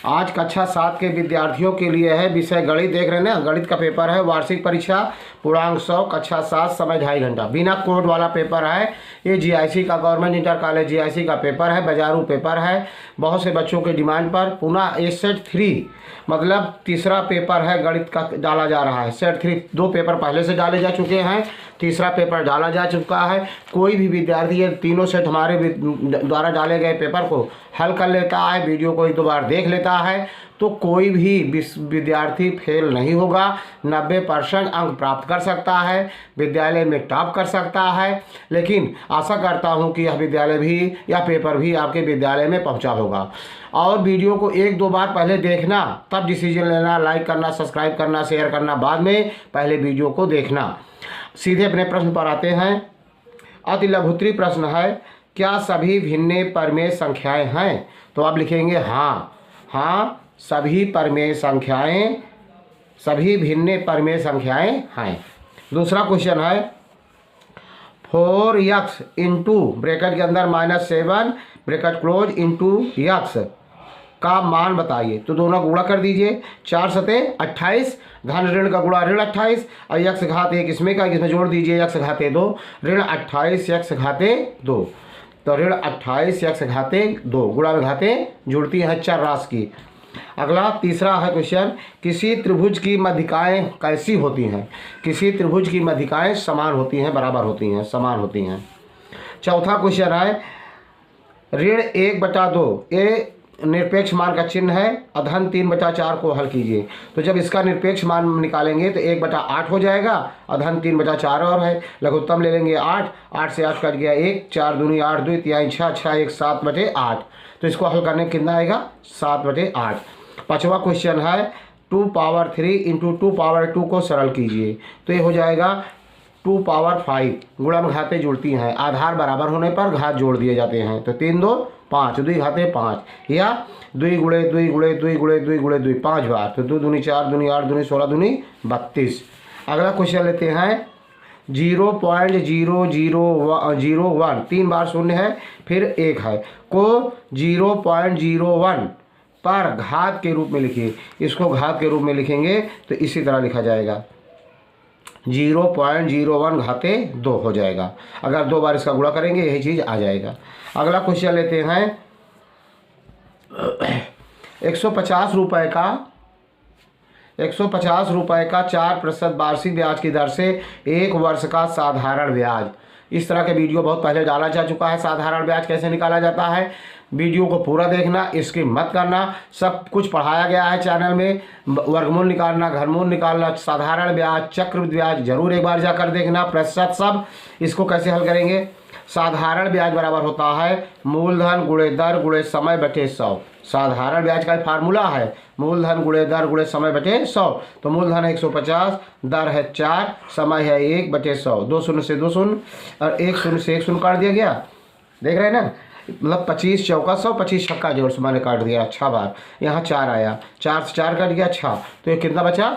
आज कक्षा 7 के विद्यार्थियों के लिए है विषय गणित। देख रहे हैं ना, गणित का पेपर है, वार्षिक परीक्षा पूर्णांक 100, कक्षा 7, समय 2.5 घंटा, बिना कोड वाला पेपर है। ये जीआईसी का, गवर्नमेंट इंटर कॉलेज जीआईसी का पेपर है, बाजारू पेपर है, बहुत से बच्चों के डिमांड पर। पुनः ए सेट 3 मतलब तीसरा पेपर है गणित का डाला जा रहा है। सेट 3 2 पेपर पहले से डाले जा चुके हैं, तीसरा पेपर डाला जा चुका है। कोई भी विद्यार्थी ये तीनों सेट हमारे द्वारा डाले गए पेपर को हल कर लेता है, वीडियो को 1-2 बार देख लेता है, तो कोई भी विद्यार्थी फेल नहीं होगा, 90% अंक प्राप्त कर सकता है, विद्यालय में टॉप कर सकता है। लेकिन आशा करता हूं कि यह विद्यालय भी, यह पेपर भी आपके विद्यालय में पहुंचा होगा। और वीडियो को 1-2 बार पहले देखना, तब डिसीजन लेना, लाइक करना, सब्सक्राइब करना, शेयर करना बाद में, पहले वीडियो को देखना। सीधे अपने प्रश्न पर आते हैं। अति लघुत्तरी प्रश्न है, क्या सभी भिन्न परमेय संख्याएं हैं? तो आप लिखेंगे हाँ, सभी परमेय संख्याएं, सभी भिन्न परमेय संख्याएं हैं। दूसरा क्वेश्चन है 4x इंटू ब्रैकेट के अंदर -7 ब्रैकेट क्लोज इंटू x का मान बताइए। तो दोनों गुणा कर दीजिए, 4 सते 28, धन ऋण का गुणा ऋण 28 और x घात 1 इसमें का, इसमें जोड़ दीजिए x घाते 2, ऋण 28 x घाते 2, तो ऋण 28 x घाते 2, गुणा में घाते जुड़ती हैं चर राशि की। अगला तीसरा है क्वेश्चन, किसी त्रिभुज की मध्यिकाएं कैसी होती हैं? किसी त्रिभुज की मध्यिकाएं समान होती हैं, बराबर होती हैं, समान होती हैं। चौथा क्वेश्चन है ऋण 1/2 ये निरपेक्ष मान का चिन्ह है, अधन 3/4 को हल कीजिए। तो जब इसका निरपेक्ष मान निकालेंगे तो 1/8 हो जाएगा, अधन 3/4 और है, लघुत्तम ले लेंगे 8, 8 से 8 कट गया 1, 4 दूनी 8, 2 तिहाई 6, 6 1 7/8। तो इसको हल करने कितना आएगा 7/8। पांचवा क्वेश्चन है 2 पावर 3 इंटू 2 पावर 2 को सरल कीजिए। तो ये हो जाएगा 2 पावर 5, गुणा में घाते जुड़ती हैं, आधार बराबर होने पर घात जोड़ दिए जाते हैं। तो 3 2 5, 2 घाते 5, या 2 गुणे 2 गुणे 2 गुणे 2 गुणे 2 5 बार, तो 2 दूनी 4 दूनी 8 दूनी 16 दूनी 32। अगला क्वेश्चन लेते हैं 0.0001, 3 बार शून्य है फिर 1 है, को 0.01 पर घात के रूप में लिखिए। इसको घात के रूप में लिखेंगे तो इसी तरह लिखा जाएगा, 0.01 घाते 2 हो जाएगा। अगर 2 बार इसका गुणा करेंगे यही चीज़ आ जाएगा। अगला क्वेश्चन लेते हैं 150 रुपये का 4% वार्षिक ब्याज की दर से 1 वर्ष का साधारण ब्याज। इस तरह के वीडियो बहुत पहले डाला जा चुका है, साधारण ब्याज कैसे निकाला जाता है। वीडियो को पूरा देखना, स्किप मत करना, सब कुछ पढ़ाया गया है चैनल में। वर्गमूल निकालना, घनमूल निकालना, साधारण ब्याज, चक्रवृद्धि ब्याज जरूर एक बार जाकर देखना, प्रतिशत सब। इसको कैसे हल करेंगे? साधारण ब्याज बराबर होता है मूलधन गुणे दर गुणे समय बटे 100। साधारण ब्याज का फार्मूला है मूलधन गुणे दर गुणे समय बटे 100। तो मूलधन है 150, दर है 4, समय है 1/100, 2 शून्य से 2 शून्य और 1 शून्य से 1 शून्य काट दिया गया। देख रहे हैं ना, मतलब 25 चौका 100, 25 छक्का जोड़ से मैंने काट दिया 6 बार। यहाँ 4 आया, 4 से 4 कट गया 6, तो ये कितना बचा,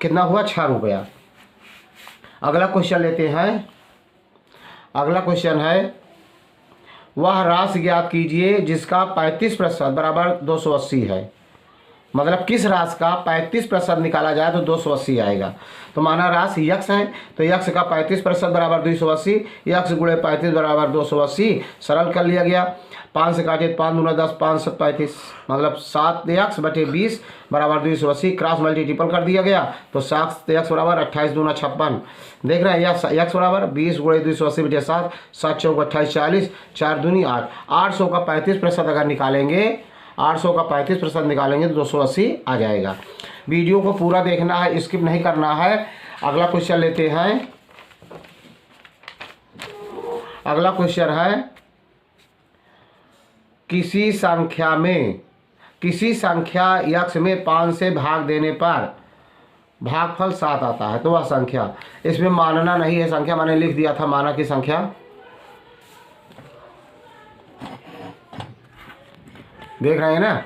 कितना हुआ 6 रुपया। अगला क्वेश्चन लेते हैं। अगला क्वेश्चन है वह राशि ज्ञात कीजिए जिसका 35% बराबर 280 है। मतलब किस राशि का 35% निकाला जाए तो 280 आएगा। तो माना राशि यक्स है, तो यक्स का 35% बराबर 280, यक्स गुणे 35 बराबर 280। सरल कर लिया गया, 5 से काटे 5 दूना 10, 5 7 35, मतलब 7x बटे 20 बराबर 280। क्रॉस मल्टीपल कर दिया गया तो 7x बराबर 28 दूना 56। देख रहे हैं यक्स बराबर 20 गुणे 280 बटे 7, 7 चौक 28 40, 4 दूनी 8। 800 का 35% अगर निकालेंगे, 800 का 35% निकालेंगे तो 280 आ जाएगा। वीडियो को पूरा देखना है, स्किप नहीं करना है। अगला क्वेश्चन लेते हैं। अगला क्वेश्चन है किसी संख्या x में 5 से भाग देने पर भागफल 7 आता है। तो वह संख्या, इसमें मानना नहीं है संख्या, मैंने लिख दिया था माना की संख्या। देख रहे हैं ना,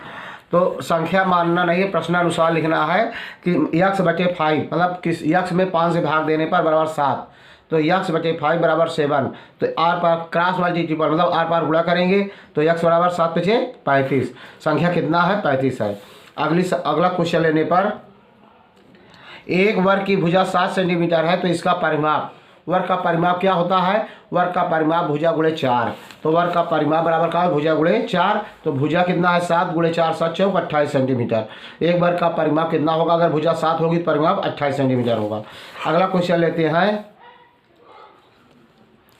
तो संख्या मानना नहीं है, प्रश्नानुसार लिखना है कि x बटे 5 मतलब किस x में 5 से भाग देने पर बराबर 7, तो x बटे 5 बराबर 7। तो आर पार क्रॉस मल्टीपल मतलब आर पार गुणा करेंगे तो x बराबर 7 × 5 = 35। संख्या कितना है 35 है। अगला क्वेश्चन लेने पर एक वर्ग की भुजा 7 सेंटीमीटर है तो इसका परिमाप, वर्ग का परिमाप क्या होता है? वर्ग का परिमाप भुजा गुणे 4। तो वर्ग का परिमाप बराबर का है भुजा गुणे 4। तो भुजा कितना है? 7 गुणे 4 7 चौक 28 सेंटीमीटर। एक वर्ग का परिमाप कितना होगा? अगर भुजा 7 होगी तो परिमाप 28 सेंटीमीटर होगा। अगला क्वेश्चन लेते हैं,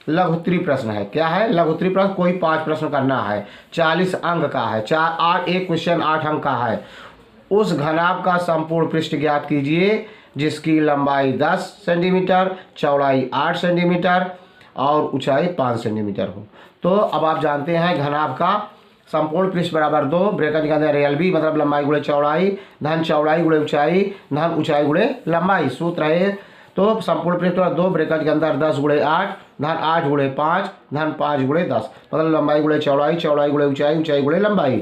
लघुत्तरी प्रश्न है। क्या है? लघुत्तरी प्रश्न। कोई 5 प्रश्न करना है, 40 अंक का है। 8 एक क्वेश्चन 8 अंक का है। उस घनाभ का संपूर्ण पृष्ठ ज्ञात कीजिए जिसकी लंबाई 10 सेंटीमीटर, चौड़ाई 8 सेंटीमीटर और ऊंचाई 5 सेंटीमीटर हो। तो अब आप जानते हैं घनाभ का संपूर्ण पृष्ठ बराबर 2 ब्रैकेट के अंदर LB मतलब लंबाई गुणे चौड़ाई धन चौड़ाई गुणे ऊंचाई धन ऊंचाई गुणे लंबाई। सूत्र है तो संपूर्ण पृष्ठ 2 ब्रैकेट के अंदर 10 गुणे 8 धन 8 गुणे 5 धन 5 गुणे 10 मतलब लंबाई गुणे चौड़ाई चौड़ाई गुणे ऊंचाई ऊंचाई गुणे लंबाई।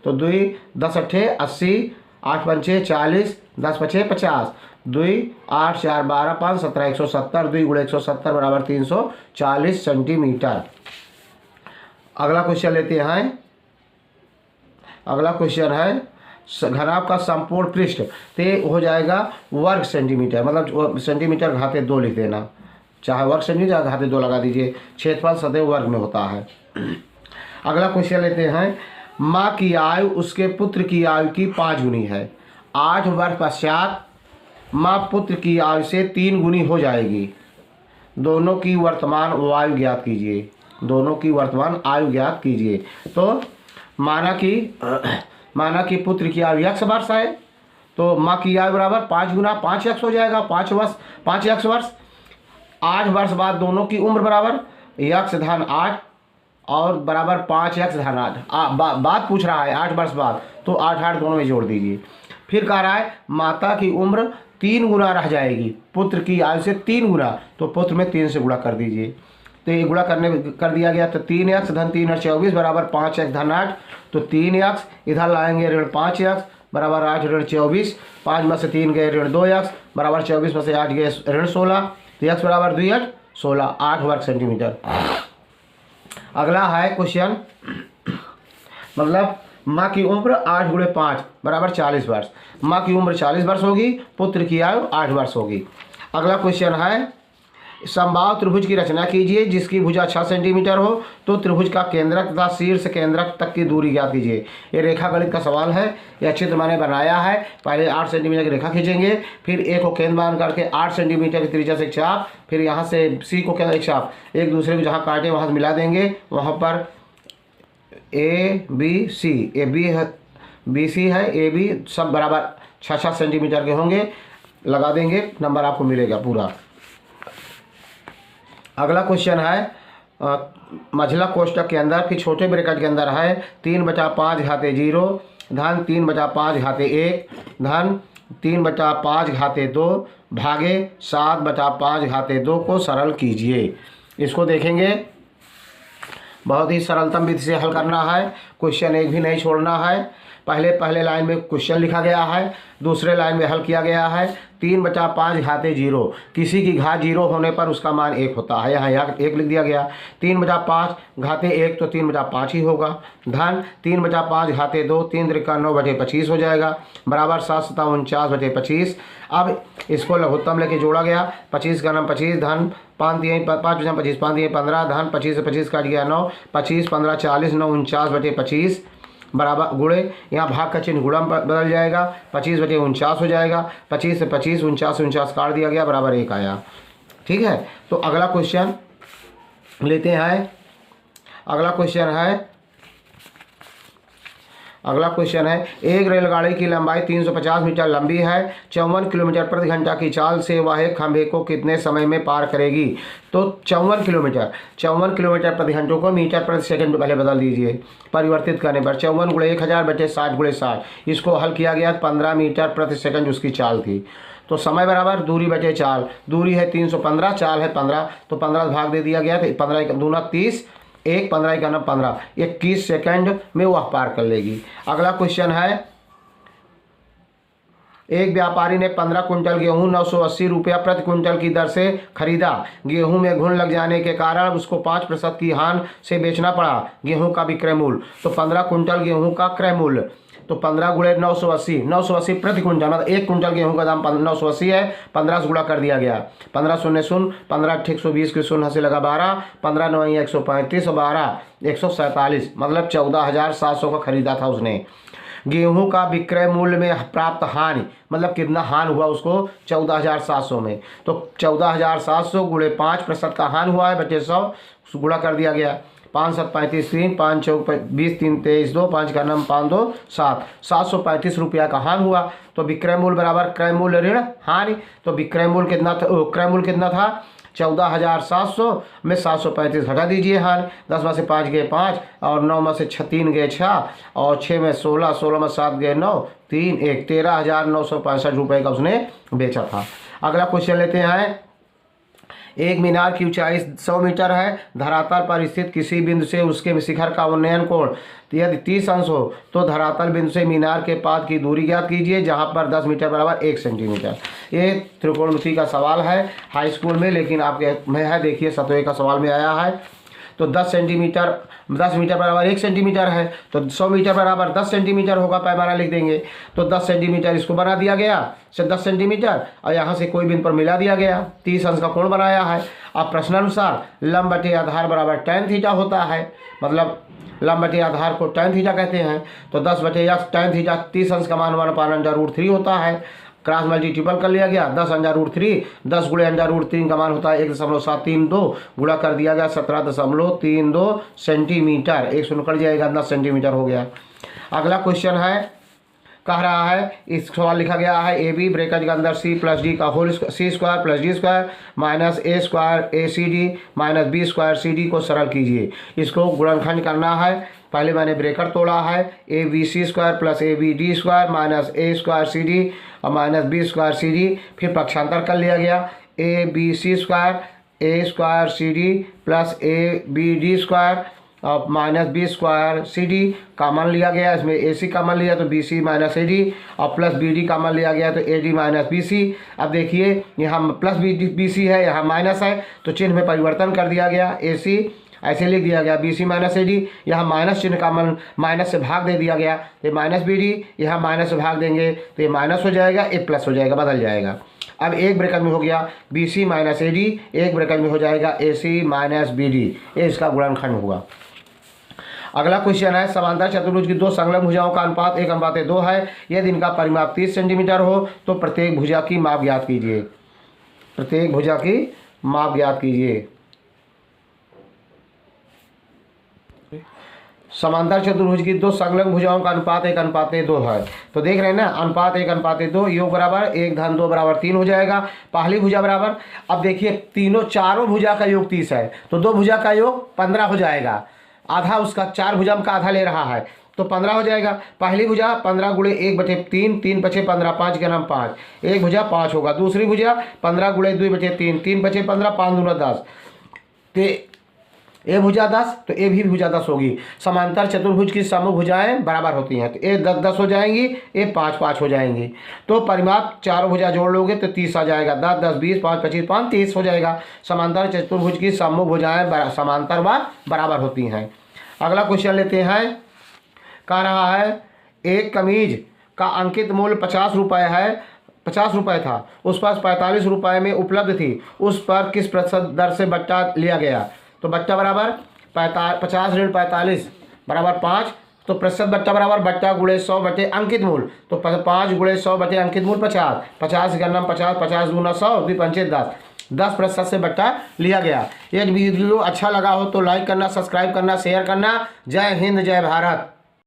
तो 2 10 अट्ठे 80 8 पंचे 40 10 पचे 50 2 8 4 12 5 17 170 2 गुणे 170 बराबर 340 सेंटीमीटर। अगला क्वेश्चन लेते हैं। अगला क्वेश्चन है घनाभ का संपूर्ण पृष्ठ ते हो जाएगा वर्ग सेंटीमीटर मतलब सेंटीमीटर घाते 2 लिख देना, चाहे वर्ग सेंटीमीटर घाते 2 लगा दीजिए। क्षेत्रफल सदैव वर्ग में होता है। अगला क्वेश्चन लेते हैं, माँ की आयु उसके पुत्र की आयु की 5 गुनी है। 8 वर्ष पश्चात माँ पुत्र की आयु से 3 गुनी हो जाएगी। दोनों की वर्तमान आयु ज्ञात कीजिए। दोनों की वर्तमान आयु ज्ञात कीजिए। तो माना कि पुत्र की आयु x वर्ष है तो माँ की आयु बराबर 5 गुना 5x हो जाएगा। 5x वर्ष। 8 वर्ष बाद दोनों की उम्र बराबर x धन 8 और बराबर 5x धन 8। बात पूछ रहा है 8 वर्ष बाद तो 8 8 दोनों में जोड़ दीजिए। फिर कह रहा है माता की उम्र 3 गुना रह जाएगी, पुत्र की आयु से 3 गुना, तो पुत्र में 3 से गुणा कर दीजिए। तो ये गुणा कर दिया गया। तो 3x धन 3 और 24 बराबर 5x धन 8। तो 3x इधर लाएंगे ऋण 5x बराबर 8 ऋण 24। 5 में से 3 गए ऋण 2x बराबर 24 में से 8 गए ऋण 16। तो x बराबर 2 8 16 8 वर्ग सेंटीमीटर। अगला है क्वेश्चन मतलब माँ की उम्र 8 गुणे 5 बराबर 40 वर्ष। माँ की उम्र 40 वर्ष होगी, पुत्र की आयु 8 वर्ष होगी। अगला क्वेश्चन है समबाहु त्रिभुज की रचना कीजिए जिसकी भुजा 6 सेंटीमीटर हो। तो त्रिभुज का केंद्रक तथा शीर्ष केंद्रक तक की दूरी ज्ञात कीजिए। ये रेखा गणित का सवाल है। यह चित्र मैंने बनाया है। पहले 8 सेंटीमीटर की रेखा खींचेंगे, फिर एक को केंद्र मान करके 8 सेंटीमीटर की त्रिज्या से एक चाप, फिर यहाँ से सी को केंद्र एक चाप, एक दूसरे को जहाँ काटे वहाँ से मिला देंगे। वहाँ पर ABC BC है, AB सब बराबर 6 सेंटीमीटर के होंगे। लगा देंगे, नंबर आपको मिलेगा पूरा। अगला क्वेश्चन है मझला कोष्टक के अंदर फिर छोटे ब्रैकेट के अंदर है 3/5 घाते 0 धन 3/5 घाते 1 धन 3/5 घाते 2 भागे 7/5 घाते 2 को सरल कीजिए। इसको देखेंगे, बहुत ही सरलतम विधि से हल करना है। क्वेश्चन एक भी नहीं छोड़ना है। पहले लाइन में क्वेश्चन लिखा गया है, दूसरे लाइन में हल किया गया है। 3/5 घाते 0, किसी की घात 0 होने पर उसका मान 1 होता है। यहाँ 1 लिख दिया गया। 3/5 घाते 1 तो 3/5 ही होगा। धन 3/5 घाते 2 3 त्रिका 9/25 हो जाएगा बराबर 7 7 49/25। अब इसको लघुत्तम लेके जोड़ा गया। 25 का नाम 25 धन 5 दिए 5 25 5 दिए 15 धन 25 से 25 काट गया 9 25 15 40 9 49/25 बराबर गुणे यहाँ भाग का चिन्ह गुणा बदल जाएगा। 25/49 हो जाएगा। 25 से 25 49 से 49 काट दिया गया बराबर 1 आया। ठीक है। तो अगला क्वेश्चन लेते हैं। अगला क्वेश्चन है एक रेलगाड़ी की लंबाई 350 मीटर लंबी है। 54 किलोमीटर प्रति घंटा की चाल से वह एक खंभे को कितने समय में पार करेगी। तो 54 किलोमीटर प्रति घंटे को मीटर प्रति सेकंड पहले बदल दीजिए। परिवर्तित करने पर 54 गुणे 1000 बटे 60 गुणे 60, इसको हल किया गया। 15 मीटर प्रति सेकंड उसकी चाल थी। तो समय बराबर दूरी बटे चाल। दूरी है 315, चाल है 15, तो 15 भाग दे दिया गया। तो 15 दूना 30, 1 15 का 15, 21 सेकंड में वह पार कर लेगी। अगला क्वेश्चन है एक व्यापारी ने 15 कुंटल गेहूं 980 रुपया प्रति कुंटल की दर से खरीदा। गेहूं में घुन लग जाने के कारण उसको 5% की हानि से बेचना पड़ा। गेहूं का विक्रय मूल्य, तो 15 कुंटल गेहूं का क्रय मूल्य, तो 15 गुणे 980 प्रति कुंटल, मतलब 1 कुंटल गेहूं का दाम 980 है। 15 से गुणा कर दिया गया। 15 शून्य शून्य, 15 अट्ठे 120 की शून्य से लगा 12, 15 9 135 और 12 147, मतलब 14,700 का खरीदा था उसने। गेहूं का विक्रय मूल्य में प्राप्त हानि, मतलब कितना हानि हुआ उसको 14,700 में, तो 14,700 गुणे 5% का हानि हुआ है बटे 100, गुणा कर दिया गया। 5 7 35 3, 5 6 20 3 23 2, 5 का नाम 5 2 7, 735 रुपया का हानि हुआ। तो विक्रय मूल्य बराबर क्रय मूल्य ऋण हानि। तो विक्रय मूल्य कितना था, क्रय मूल्य कितना था 14,700 में 735 हटा दीजिए हानि। 10 में से 5 गए 5 और 9 में से 3 गए 6 और 6 में 16, 16 में 7 गए 9, 3 1, 13,965 रुपये का उसने बेचा था। अगला क्वेश्चन लेते हैं। एक मीनार की ऊंचाई 100 मीटर है। धरातल पर स्थित किसी बिंदु से उसके शिखर का उन्नयन कोण यदि 30 अंश हो तो धरातल बिंदु से मीनार के पाद की दूरी ज्ञात कीजिए, जहां पर 10 मीटर बराबर 1 सेंटीमीटर। ये त्रिकोणमिति का सवाल है हाई स्कूल में, लेकिन आपके में है, देखिए 7वें का सवाल में आया है। तो 10 मीटर बराबर 1 सेंटीमीटर है, तो 100 मीटर बराबर 10 सेंटीमीटर होगा, पैमाना लिख देंगे। तो 10 सेंटीमीटर इसको बना दिया गया से 10 सेंटीमीटर और यहाँ से कोई बिंदु पर मिला दिया गया, 30 अंश का कोण बनाया है। अब प्रश्नानुसार लंब बटे आधार बराबर tan थीटा होता है, मतलब लंब बटे आधार को tan थीटा कहते हैं। तो 10 बटे x tan थीटा 30 अंश का मान 1/√3 होता है। क्रॉस मल्टीपल कर लिया गया, 10√3, 10 गुणे √3 का मान होता है 1.732, गुणा कर दिया गया 17.32 सेंटीमीटर, 100 निकल जाएगा, 10 सेंटीमीटर हो गया। अगला क्वेश्चन है, कह रहा है, इस सवाल लिखा गया है ए बी ब्रैकेट के अंदर सी प्लस डी का whole C square plus D square minus A square A C D minus B square C D को सरल कीजिए। इसको गुणनखंड करना है। पहले मैंने ब्रैकेट तोड़ा है, A B C square plus A B D square minus A square C D और minus B square C D, फिर पक्षांतर कर लिया गया। A B C square A square C D plus A B D square और minus B square C D common लिया गया, इसमें ए सी कॉमन लिया तो B C minus A D और प्लस बी डी कॉमन लिया गया तो ए डी माइनस बी सी। अब देखिए यहाँ प्लस बी सी है, यहाँ माइनस है, तो चिन्ह में परिवर्तन कर दिया गया, ए सी ऐसे लिख दिया गया B C minus A D, यहाँ माइनस चिन्ह का माइनस से भाग दे दिया गया, तो माइनस बी डी, यहाँ माइनस से भाग देंगे तो ये माइनस हो जाएगा, ये प्लस हो जाएगा, बदल जाएगा। अब एक ब्रैकेट में हो गया B C minus A D, एक ब्रैकेट में हो जाएगा A C minus B D, ये इसका गुणनखंड हुआ। अगला क्वेश्चन है, समांतर चतुर्भुज की दो संलग्न भुजाओं का अनुपात 1:2 है। यदि इनका परिमाप 30 सेंटीमीटर हो तो प्रत्येक भुजा की माप ज्ञात कीजिए। प्रत्येक भुजा की माप ज्ञात कीजिए। समांतर चतुर्भुज की दो संलग्न भुजाओं का अनुपात 1:2 है। तो देख रहे हैं ना, अनुपात 1:2, योग बराबर 1-2 बराबर 3 हो जाएगा। पहली भुजा बराबर, अब देखिए चारों भुजा का योग 30 है, तो दो भुजा का योग 15 हो जाएगा। आधा उसका 4 भुजा का आधा ले रहा है तो 15 हो जाएगा। पहली भुजा 15 गुणे 1/3, 3 बचे 15, 5 के नाम 5, एक भुजा 5 होगा। दूसरी भुजा 15 गुणे 2/3, 3 बचे 15, 5 दूना 10, तो ए भुजा 10, तो ए भी भुजा 10 होगी। समांतर चतुर्भुज की समूह भुजाएं बराबर होती हैं, तो ए 10 हो जाएंगी, ए 5 हो जाएंगी। तो परिमाप चारों भुजा जोड़ लोगे तो 30 आ जाएगा। 10 10 20 5 25 5 30 हो जाएगा। समांतर चतुर्भुज की समूह भुजाएं समांतर व बराबर होती हैं। अगला क्वेश्चन लेते हैं, कह रहा है एक कमीज का अंकित मूल्य 50 रुपये है, 50 रुपये था, उस पर 45 रुपये में उपलब्ध थी, उस पर किस प्रतिशत दर से बट्टा लिया गया। तो बट्टा बराबर 50 ऋण 45 बराबर 5, तो प्रतिशत बट्टा बराबर बट्टा गुणे 100 बटे अंकित मूल्य, तो 5 गुणे 100 बटे अंकित मूल्य 50, 50 का नाम 50, 50 दूना 100, 2 पंचे 10, 10% से बट्टा लिया गया। यदि वीडियो अच्छा लगा हो तो लाइक करना, सब्सक्राइब करना, शेयर करना। जय हिंद, जय भारत।